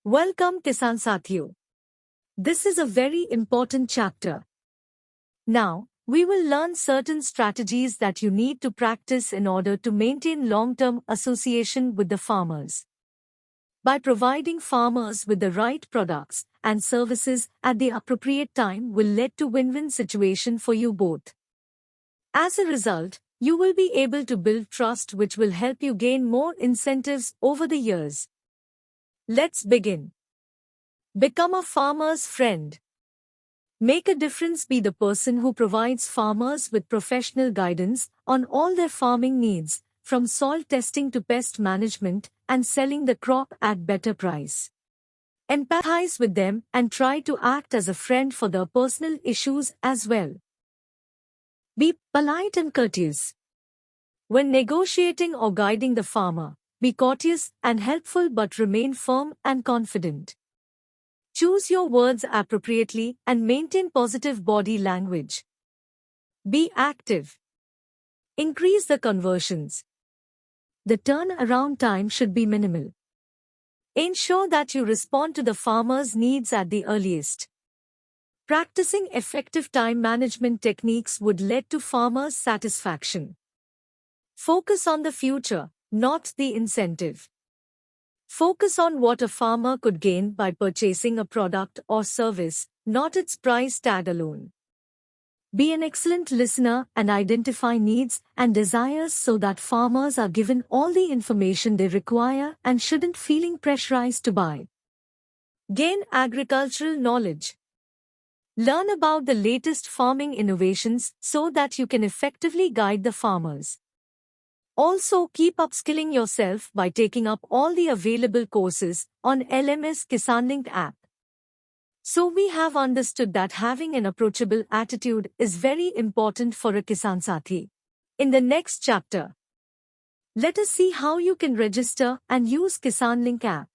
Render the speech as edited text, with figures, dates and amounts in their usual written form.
Welcome Kisan Sathiyo. This is a very important chapter. Now, we will learn certain strategies that you need to practice in order to maintain long-term association with the farmers. By providing farmers with the right products and services at the appropriate time will lead to win-win situation for you both. As a result, you will be able to build trust which will help you gain more incentives over the years. Let's begin. Become a farmer's friend. Make a difference. Be the person who provides farmers with professional guidance on all their farming needs, from soil testing to pest management and selling the crop at better price. Empathize with them and try to act as a friend for their personal issues as well. Be polite and courteous. When negotiating or guiding the farmer, be courteous and helpful but remain firm and confident. Choose your words appropriately and maintain positive body language. Be active. Increase the conversions. The turnaround time should be minimal. Ensure that you respond to the farmer's needs at the earliest. Practicing effective time management techniques would lead to farmers' satisfaction. Focus on the future, not the incentive. Focus on what a farmer could gain by purchasing a product or service, not its price tag alone. Be an excellent listener and identify needs and desires so that farmers are given all the information they require and shouldn't feeling pressurized to buy. Gain agricultural knowledge. Learn about the latest farming innovations so that you can effectively guide the farmers. Also, keep upskilling yourself by taking up all the available courses on LMS KisanLink app. So we have understood that having an approachable attitude is very important for a Kisan Sathi. In the next chapter, let us see how you can register and use KisanLink app.